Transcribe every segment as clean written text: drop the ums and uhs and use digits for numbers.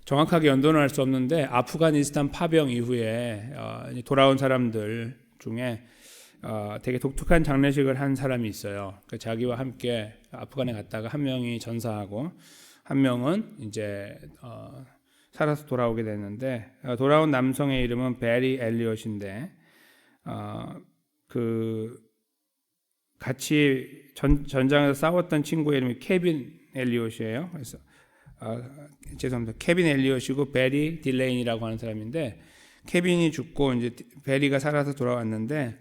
정확하게 연도는 알 수 없는데 아프가니스탄 파병 이후에 돌아온 사람들 중에 되게 독특한 장례식을 한 사람이 있어요. 그러니까 자기와 함께 아프간에 갔다가 한 명이 전사하고 한 명은 이제 살아서 돌아오게 됐는데 돌아온 남성의 이름은 베리 엘리엇인데 그 같이 전장에서 싸웠던 친구의 이름이 케빈 엘리엇이에요. 그래서 죄송합니다. 케빈 엘리엇이고 베리 딜레인이라고 하는 사람인데 케빈이 죽고 이제 베리가 살아서 돌아왔는데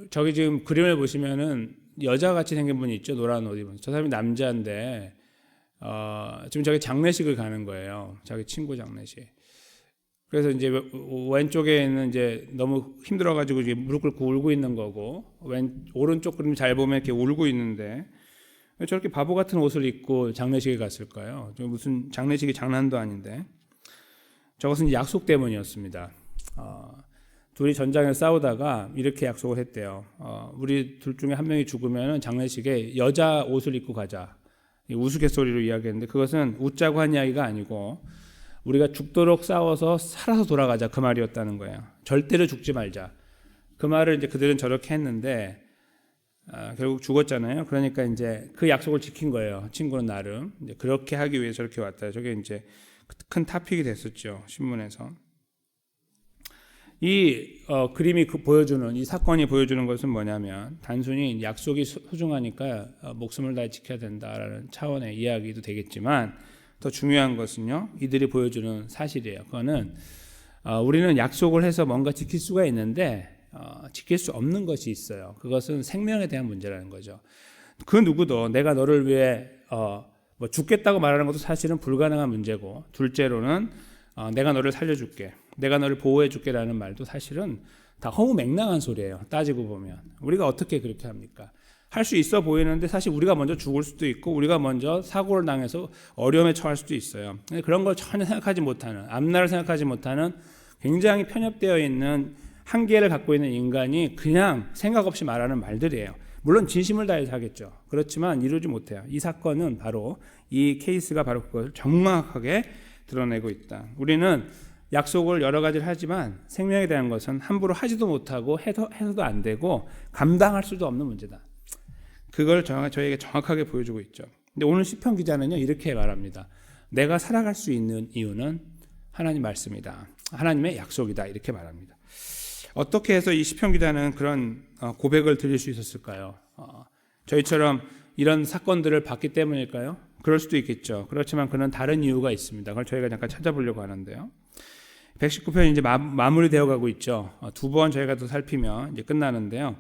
저기 지금 그림을 보시면은 여자같이 생긴 분이 있죠. 노란 옷 입은 저 사람이 남자인데 지금 저기 장례식을 가는 거예요. 자기 친구 장례식. 그래서 이제 왼쪽에는 이제 너무 힘들어가지고 이제 무릎 꿇고 울고 있는 거고 오른쪽 그림 잘 보면 이렇게 울고 있는데 왜 저렇게 바보 같은 옷을 입고 장례식에 갔을까요? 무슨 장례식이 장난도 아닌데 저것은 약속 때문이었습니다. 둘이 전장에서 싸우다가 이렇게 약속을 했대요. 우리 둘 중에 한 명이 죽으면 장례식에 여자 옷을 입고 가자. 우스갯소리로 이야기했는데 그것은 웃자고 한 이야기가 아니고 우리가 죽도록 싸워서 살아서 돌아가자 그 말이었다는 거예요. 절대로 죽지 말자. 그 말을 이제 그들은 저렇게 했는데 결국 죽었잖아요. 그러니까 이제 그 약속을 지킨 거예요. 친구는 나름 이제 그렇게 하기 위해 저렇게 왔다. 저게 이제 큰 토픽이 됐었죠. 신문에서. 이 그림이 보여주는 이 사건이 보여주는 것은 뭐냐면 단순히 약속이 소중하니까 목숨을 다해 지켜야 된다라는 차원의 이야기도 되겠지만 더 중요한 것은요. 이들이 보여주는 사실이에요. 그거는 우리는 약속을 해서 뭔가 지킬 수가 있는데 지킬 수 없는 것이 있어요. 그것은 생명에 대한 문제라는 거죠. 그 누구도 내가 너를 위해 뭐 죽겠다고 말하는 것도 사실은 불가능한 문제고 둘째로는 내가 너를 살려줄게. 내가 너를 보호해줄게라는 말도 사실은 다 허무맹랑한 소리예요. 따지고 보면. 우리가 어떻게 그렇게 합니까? 할 수 있어 보이는데 사실 우리가 먼저 죽을 수도 있고 우리가 먼저 사고를 당해서 어려움에 처할 수도 있어요. 그런 걸 전혀 생각하지 못하는 앞날을 생각하지 못하는 굉장히 편협되어 있는 한계를 갖고 있는 인간이 그냥 생각 없이 말하는 말들이에요. 물론 진심을 다해서 하겠죠. 그렇지만 이루지 못해요. 이 사건은 바로 이 케이스가 바로 그것을 정확하게 드러내고 있다. 우리는 약속을 여러 가지를 하지만 생명에 대한 것은 함부로 하지도 못하고 해서도 안 되고 감당할 수도 없는 문제다. 그걸 저에게 정확하게 보여주고 있죠. 근데 오늘 시편 기자는요 이렇게 말합니다. 내가 살아갈 수 있는 이유는 하나님 말씀이다. 하나님의 약속이다. 이렇게 말합니다. 어떻게 해서 이 시편 기자는 그런 고백을 드릴 수 있었을까요? 저희처럼 이런 사건들을 봤기 때문일까요? 그럴 수도 있겠죠. 그렇지만 그는 다른 이유가 있습니다. 그걸 저희가 잠깐 찾아보려고 하는데요. 119편이 이제 마무리되어 가고 있죠. 두 번 저희가 또 살피면 이제 끝나는데요.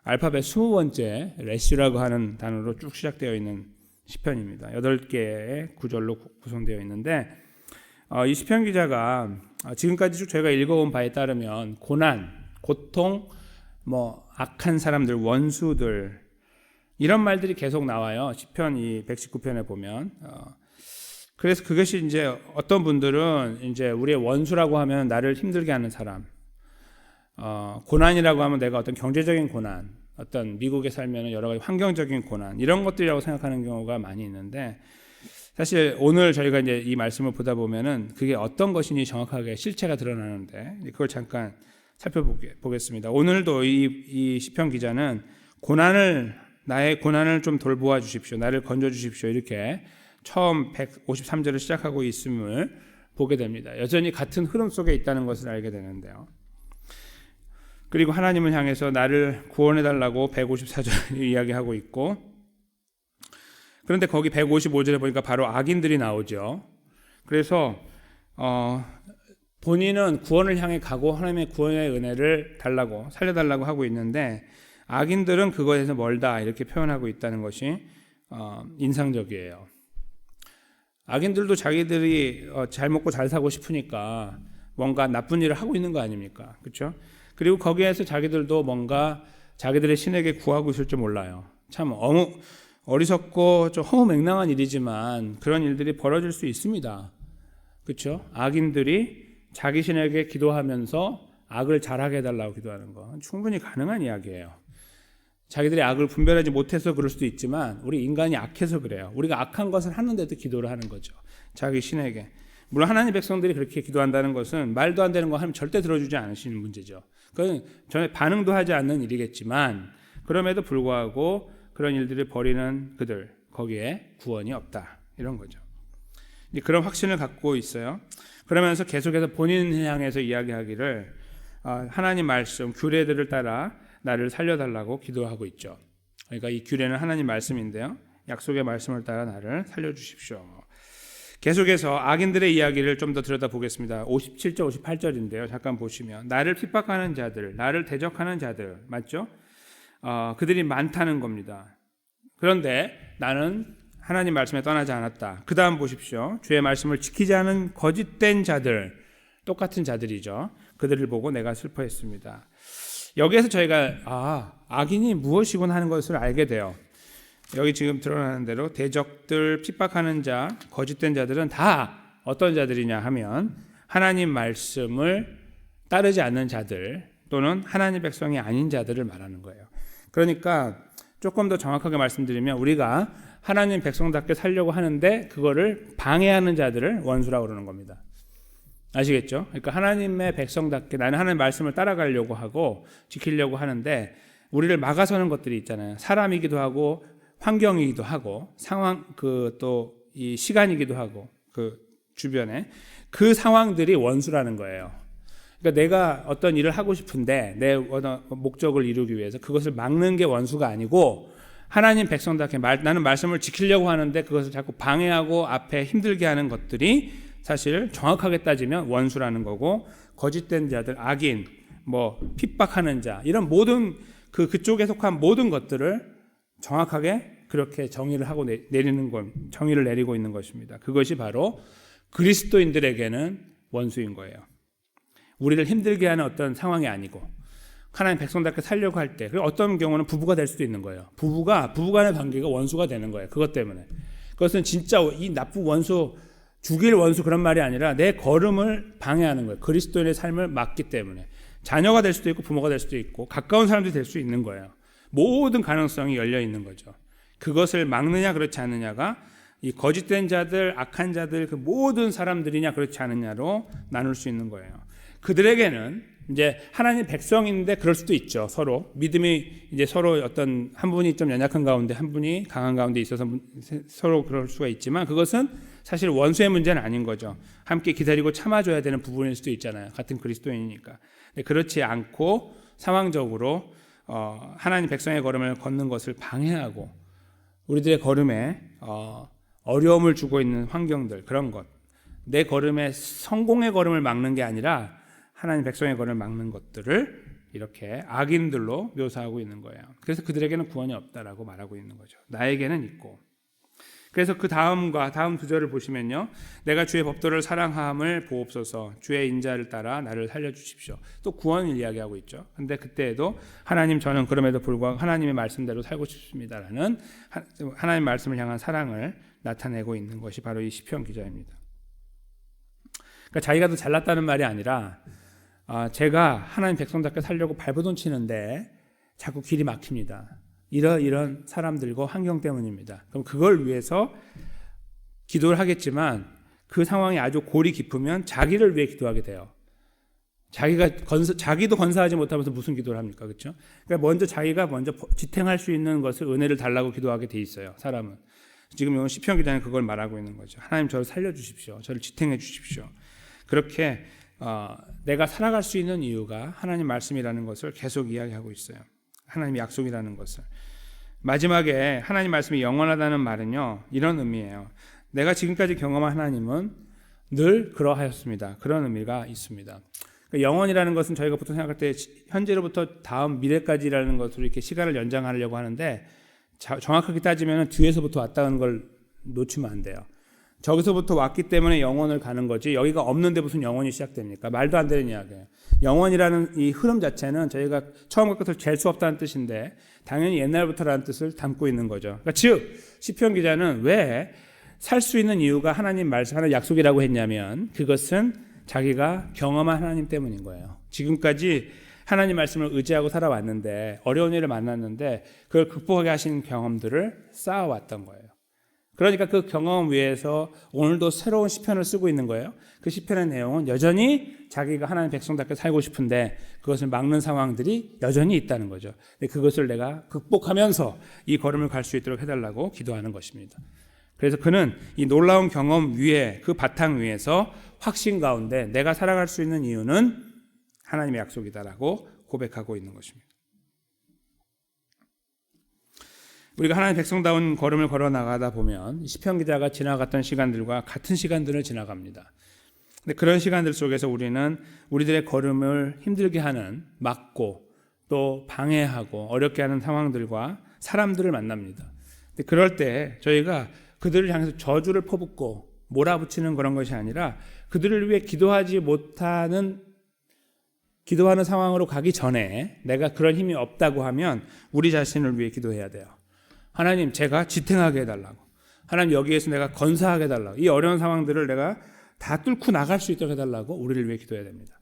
알파벳 20번째 레시라고 하는 단어로 쭉 시작되어 있는 시편입니다. 8개의 구절로 구성되어 있는데 이 시편 기자가 지금까지 쭉 저희가 읽어온 바에 따르면 고난, 고통, 뭐 악한 사람들, 원수들 이런 말들이 계속 나와요. 시편 이 119편에 보면. 그래서 그것이 이제 어떤 분들은 이제 우리의 원수라고 하면 나를 힘들게 하는 사람, 고난이라고 하면 내가 어떤 경제적인 고난, 어떤 미국에 살면 여러 가지 환경적인 고난 이런 것들이라고 생각하는 경우가 많이 있는데 사실 오늘 저희가 이제 이 말씀을 보다 보면은 그게 어떤 것인지 정확하게 실체가 드러나는데 그걸 잠깐 살펴보겠습니다. 오늘도 이 시편 기자는 나의 고난을 좀 돌보아 주십시오. 나를 건져 주십시오. 이렇게 처음 153절을 시작하고 있음을 보게 됩니다. 여전히 같은 흐름 속에 있다는 것을 알게 되는데요. 그리고 하나님을 향해서 나를 구원해달라고 154절 이야기하고 있고 그런데 거기 155절에 보니까 바로 악인들이 나오죠. 그래서 본인은 구원을 향해 가고 하나님의 구원의 은혜를 달라고 살려달라고 하고 있는데 악인들은 그것에서 멀다 이렇게 표현하고 있다는 것이 인상적이에요. 악인들도 자기들이 잘 먹고 잘 사고 싶으니까 뭔가 나쁜 일을 하고 있는 거 아닙니까? 그렇죠? 그리고 거기에서 자기들도 뭔가 자기들의 신에게 구하고 있을 줄 몰라요. 참 어리석고 좀 허무맹랑한 일이지만 그런 일들이 벌어질 수 있습니다. 그렇죠? 악인들이 자기 신에게 기도하면서 악을 잘하게 해달라고 기도하는 건 충분히 가능한 이야기예요. 자기들의 악을 분별하지 못해서 그럴 수도 있지만 우리 인간이 악해서 그래요. 우리가 악한 것을 하는데도 기도를 하는 거죠. 자기 신에게. 물론 하나님 백성들이 그렇게 기도한다는 것은 말도 안 되는 거 하면 절대 들어주지 않으시는 문제죠. 그건 전혀 반응도 하지 않는 일이겠지만 그럼에도 불구하고 그런 일들을 벌이는 그들 거기에 구원이 없다. 이런 거죠. 그런 확신을 갖고 있어요. 그러면서 계속해서 본인을 향해서 이야기하기를 하나님 말씀, 규례들을 따라 나를 살려달라고 기도하고 있죠. 그러니까 이 규례는 하나님 말씀인데요. 약속의 말씀을 따라 나를 살려주십시오. 계속해서 악인들의 이야기를 좀 더 들여다보겠습니다. 57절, 58절인데요. 잠깐 보시면 나를 핍박하는 자들, 나를 대적하는 자들 맞죠? 그들이 많다는 겁니다. 그런데 나는 하나님 말씀에 떠나지 않았다. 그 다음 보십시오. 주의 말씀을 지키지 않은 거짓된 자들, 똑같은 자들이죠. 그들을 보고 내가 슬퍼했습니다. 여기에서 저희가 악인이 무엇이군 하는 것을 알게 돼요. 여기 지금 드러나는 대로 대적들, 핍박하는 자, 거짓된 자들은 다 어떤 자들이냐 하면 하나님 말씀을 따르지 않는 자들 또는 하나님 백성이 아닌 자들을 말하는 거예요. 그러니까 조금 더 정확하게 말씀드리면 우리가 하나님 백성답게 살려고 하는데 그거를 방해하는 자들을 원수라고 그러는 겁니다. 아시겠죠? 그러니까 하나님의 백성답게 나는 하나님의 말씀을 따라가려고 하고 지키려고 하는데 우리를 막아서는 것들이 있잖아요. 사람이기도 하고 환경이기도 하고 상황 또 이 시간이기도 하고 그 주변에 그 상황들이 원수라는 거예요. 그러니까 내가 어떤 일을 하고 싶은데 내 목적을 이루기 위해서 그것을 막는 게 원수가 아니고 하나님 백성답게 나는 말씀을 지키려고 하는데 그것을 자꾸 방해하고 앞에 힘들게 하는 것들이 사실 정확하게 따지면 원수라는 거고 거짓된 자들, 악인, 핍박하는 자 이런 모든 그쪽에 속한 모든 것들을 정확하게 그렇게 정의를 하고 정의를 내리고 있는 것입니다. 그것이 바로 그리스도인들에게는 원수인 거예요. 우리를 힘들게 하는 어떤 상황이 아니고 하나님 백성답게 살려고 할 때 그리고 어떤 경우는 부부가 될 수도 있는 거예요. 부부간의 관계가 원수가 되는 거예요. 그것 때문에. 그것은 진짜 이 나쁜 원수 죽일 원수 그런 말이 아니라 내 걸음을 방해하는 거예요. 그리스도인의 삶을 막기 때문에. 자녀가 될 수도 있고 부모가 될 수도 있고 가까운 사람들이 될 수 있는 거예요. 모든 가능성이 열려 있는 거죠. 그것을 막느냐 그렇지 않느냐가 이 거짓된 자들, 악한 자들 그 모든 사람들이냐 그렇지 않느냐로 나눌 수 있는 거예요. 그들에게는 이제 하나님 백성인데 그럴 수도 있죠. 서로 믿음이 이제 서로 어떤 한 분이 좀 연약한 가운데 한 분이 강한 가운데 있어서 서로 그럴 수가 있지만 그것은 사실 원수의 문제는 아닌 거죠. 함께 기다리고 참아줘야 되는 부분일 수도 있잖아요. 같은 그리스도인이니까. 그렇지 않고 상황적으로 하나님 백성의 걸음을 걷는 것을 방해하고 우리들의 걸음에 어려움을 주고 있는 환경들 그런 것 내 걸음에 성공의 걸음을 막는 게 아니라 하나님 백성의 걸음을 막는 것들을 이렇게 악인들로 묘사하고 있는 거예요. 그래서 그들에게는 구원이 없다라고 말하고 있는 거죠. 나에게는 있고. 그래서 그 다음 구절을 보시면요. 내가 주의 법도를 사랑함을 보옵소서 주의 인자를 따라 나를 살려주십시오. 또 구원을 이야기하고 있죠. 근데 그때에도 하나님 저는 그럼에도 불구하고 하나님의 말씀대로 살고 싶습니다라는 하나님 말씀을 향한 사랑을 나타내고 있는 것이 바로 이 시편 기자입니다. 그러니까 자기가 더 잘났다는 말이 아니라 제가 하나님 백성답게 살려고 발버둥 치는데 자꾸 길이 막힙니다. 이런 사람들과 환경 때문입니다. 그럼 그걸 위해서 기도를 하겠지만 그 상황이 아주 골이 깊으면 자기를 위해 기도하게 돼요. 자기도 건사하지 못하면서 무슨 기도를 합니까? 그렇죠? 그러니까 자기가 먼저 지탱할 수 있는 것을 은혜를 달라고 기도하게 돼 있어요. 사람은. 지금 시편 기자는 그걸 말하고 있는 거죠. 하나님 저를 살려주십시오. 저를 지탱해 주십시오. 그렇게 내가 살아갈 수 있는 이유가 하나님 말씀이라는 것을 계속 이야기하고 있어요. 하나님의 약속이라는 것을. 마지막에 하나님 말씀이 영원하다는 말은요. 이런 의미예요. 내가 지금까지 경험한 하나님은 늘 그러하였습니다. 그런 의미가 있습니다. 그러니까 영원이라는 것은 저희가 보통 생각할 때 현재로부터 다음 미래까지라는 것으로 이렇게 시간을 연장하려고 하는데 정확하게 따지면 뒤에서부터 왔다는 걸 놓치면 안 돼요. 저기서부터 왔기 때문에 영원을 가는 거지 여기가 없는데 무슨 영원이 시작됩니까? 말도 안 되는 이야기예요. 영원이라는 이 흐름 자체는 저희가 처음과 끝을 잴 수 없다는 뜻인데 당연히 옛날부터라는 뜻을 담고 있는 거죠. 그러니까 즉 시편 기자는 왜 살 수 있는 이유가 하나님 말씀, 하나님 약속이라고 했냐면 그것은 자기가 경험한 하나님 때문인 거예요. 지금까지 하나님 말씀을 의지하고 살아왔는데 어려운 일을 만났는데 그걸 극복하게 하신 경험들을 쌓아왔던 거예요. 그러니까 그 경험 위에서 오늘도 새로운 시편을 쓰고 있는 거예요. 그 시편의 내용은 여전히 자기가 하나님 백성답게 살고 싶은데 그것을 막는 상황들이 여전히 있다는 거죠. 근데 그것을 내가 극복하면서 이 걸음을 갈 수 있도록 해달라고 기도하는 것입니다. 그래서 그는 이 놀라운 경험 위에, 그 바탕 위에서 확신 가운데 내가 살아갈 수 있는 이유는 하나님의 약속이다라고 고백하고 있는 것입니다. 우리가 하나님의 백성다운 걸음을 걸어 나가다 보면 시편 기자가 지나갔던 시간들과 같은 시간들을 지나갑니다. 근데 그런 시간들 속에서 우리는 우리들의 걸음을 힘들게 하는, 막고 또 방해하고 어렵게 하는 상황들과 사람들을 만납니다. 근데 그럴 때 저희가 그들을 향해서 저주를 퍼붓고 몰아붙이는 그런 것이 아니라 그들을 위해 기도하는 상황으로 가기 전에 내가 그런 힘이 없다고 하면 우리 자신을 위해 기도해야 돼요. 하나님, 제가 지탱하게 해달라고. 하나님, 여기에서 내가 건사하게 해달라고. 이 어려운 상황들을 내가 다 뚫고 나갈 수 있도록 해달라고 우리를 위해 기도해야 됩니다.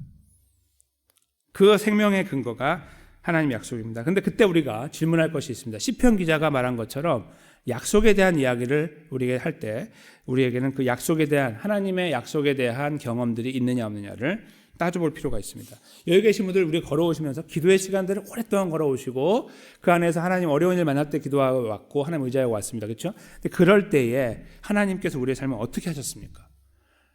그 생명의 근거가 하나님 약속입니다. 근데 그때 우리가 질문할 것이 있습니다. 시편 기자가 말한 것처럼 약속에 대한 이야기를 우리에게 할 때 우리에게는 그 약속에 대한, 하나님의 약속에 대한 경험들이 있느냐 없느냐를 따져볼 필요가 있습니다. 여기 계신 분들 우리 걸어오시면서 기도의 시간들을 오랫동안 걸어오시고 그 안에서 하나님 어려운 일 만날 때 기도하고 왔고 하나님 의지하고 왔습니다. 그렇죠? 근데 그럴 때에 하나님께서 우리의 삶을 어떻게 하셨습니까?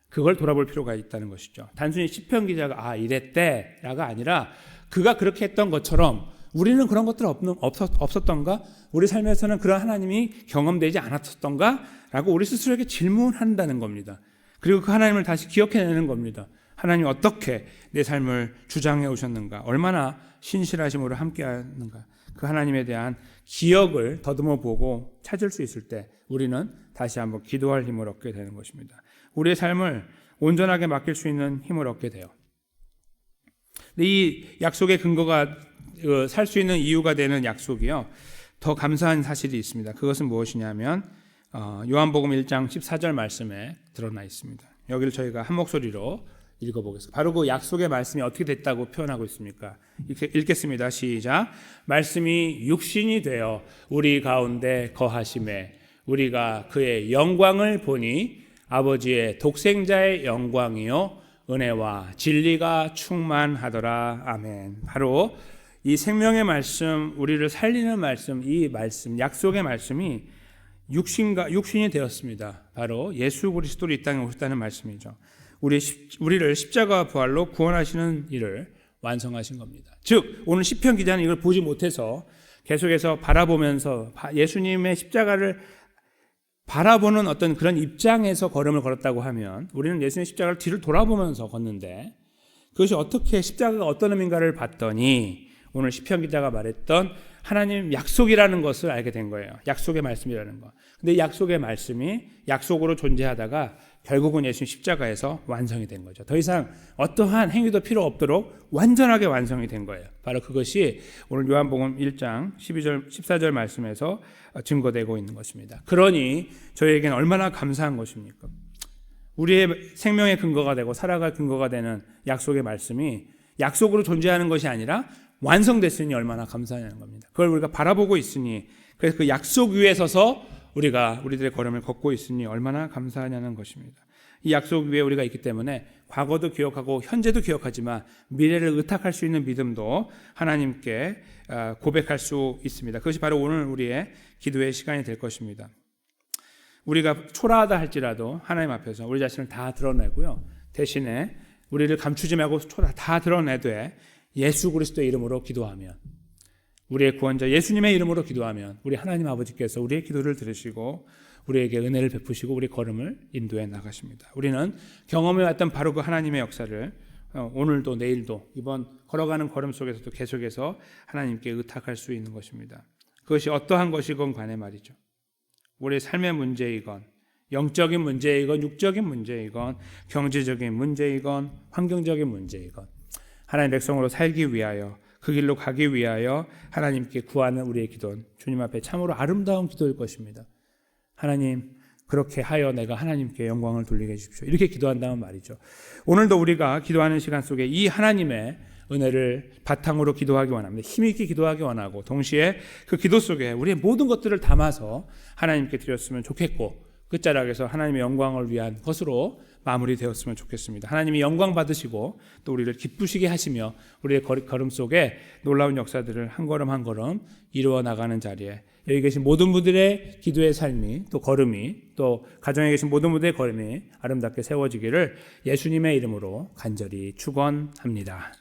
그걸 돌아볼 필요가 있다는 것이죠. 단순히 시편 기자가 이랬대라가 아니라 그가 그렇게 했던 것처럼 우리는 그런 것들 없었던가? 우리 삶에서는 그런 하나님이 경험되지 않았었던가? 라고 우리 스스로에게 질문한다는 겁니다. 그리고 그 하나님을 다시 기억해내는 겁니다. 하나님 어떻게 내 삶을 주장해 오셨는가? 얼마나 신실하심으로 함께하는가? 그 하나님에 대한 기억을 더듬어 보고 찾을 수 있을 때 우리는 다시 한번 기도할 힘을 얻게 되는 것입니다. 우리의 삶을 온전하게 맡길 수 있는 힘을 얻게 돼요. 이 약속의 근거가 살 수 있는 이유가 되는 약속이요. 더 감사한 사실이 있습니다. 그것은 무엇이냐면 요한복음 1장 14절 말씀에 드러나 있습니다. 여기를 저희가 한 목소리로 읽어보겠습니다. 바로 그 약속의 말씀이 어떻게 됐다고 표현하고 있습니까? 읽겠습니다. 시작. 말씀이 육신이 되어 우리 가운데 거하심에 우리가 그의 영광을 보니 아버지의 독생자의 영광이요 은혜와 진리가 충만하더라. 아멘. 바로 이 생명의 말씀, 우리를 살리는 말씀, 이 말씀, 약속의 말씀이 육신이 되었습니다. 바로 예수 그리스도로 이 땅에 오셨다는 말씀이죠. 우리를 십자가 부활로 구원하시는 일을 완성하신 겁니다. 즉 오늘 시편 기자는 이걸 보지 못해서 계속해서 바라보면서 예수님의 십자가를 바라보는 어떤 그런 입장에서 걸음을 걸었다고 하면 우리는 예수님의 십자가를 뒤를 돌아보면서 걷는데 그것이 어떻게 십자가가 어떤 의미인가를 봤더니 오늘 시편 기자가 말했던 하나님 약속이라는 것을 알게 된 거예요. 약속의 말씀이라는 거. 근데 약속의 말씀이 약속으로 존재하다가 결국은 예수님 십자가에서 완성이 된 거죠. 더 이상 어떠한 행위도 필요 없도록 완전하게 완성이 된 거예요. 바로 그것이 오늘 요한복음 1장 12절, 14절 말씀에서 증거되고 있는 것입니다. 그러니 저희에게는 얼마나 감사한 것입니까? 우리의 생명의 근거가 되고 살아갈 근거가 되는 약속의 말씀이 약속으로 존재하는 것이 아니라 완성됐으니 얼마나 감사하냐는 겁니다. 그걸 우리가 바라보고 있으니, 그래서 그 약속 위에 서서 우리가 우리들의 걸음을 걷고 있으니 얼마나 감사하냐는 것입니다. 이 약속 위에 우리가 있기 때문에 과거도 기억하고 현재도 기억하지만 미래를 의탁할 수 있는 믿음도 하나님께 고백할 수 있습니다. 그것이 바로 오늘 우리의 기도의 시간이 될 것입니다. 우리가 초라하다 할지라도 하나님 앞에서 우리 자신을 다 드러내고요. 대신에 우리를 감추지 말고 다 드러내되 예수 그리스도의 이름으로 기도하면, 우리의 구원자 예수님의 이름으로 기도하면 우리 하나님 아버지께서 우리의 기도를 들으시고 우리에게 은혜를 베푸시고 우리 걸음을 인도해 나가십니다. 우리는 경험해왔던 바로 그 하나님의 역사를 오늘도 내일도 이번 걸어가는 걸음 속에서도 계속해서 하나님께 의탁할 수 있는 것입니다. 그것이 어떠한 것이건 간에 말이죠. 우리의 삶의 문제이건 영적인 문제이건 육적인 문제이건 경제적인 문제이건 환경적인 문제이건 하나님의 백성으로 살기 위하여 그 길로 가기 위하여 하나님께 구하는 우리의 기도는 주님 앞에 참으로 아름다운 기도일 것입니다. 하나님, 그렇게 하여 내가 하나님께 영광을 돌리게 해주십시오. 이렇게 기도한다는 말이죠. 오늘도 우리가 기도하는 시간 속에 이 하나님의 은혜를 바탕으로 기도하기 원합니다. 힘있게 기도하기 원하고 동시에 그 기도 속에 우리의 모든 것들을 담아서 하나님께 드렸으면 좋겠고 끝자락에서 하나님의 영광을 위한 것으로 마무리되었으면 좋겠습니다. 하나님이 영광 받으시고 또 우리를 기쁘시게 하시며 우리의 걸음 속에 놀라운 역사들을 한 걸음 한 걸음 이루어 나가는 자리에 여기 계신 모든 분들의 기도의 삶이 또 걸음이 또 가정에 계신 모든 분들의 걸음이 아름답게 세워지기를 예수님의 이름으로 간절히 축원합니다.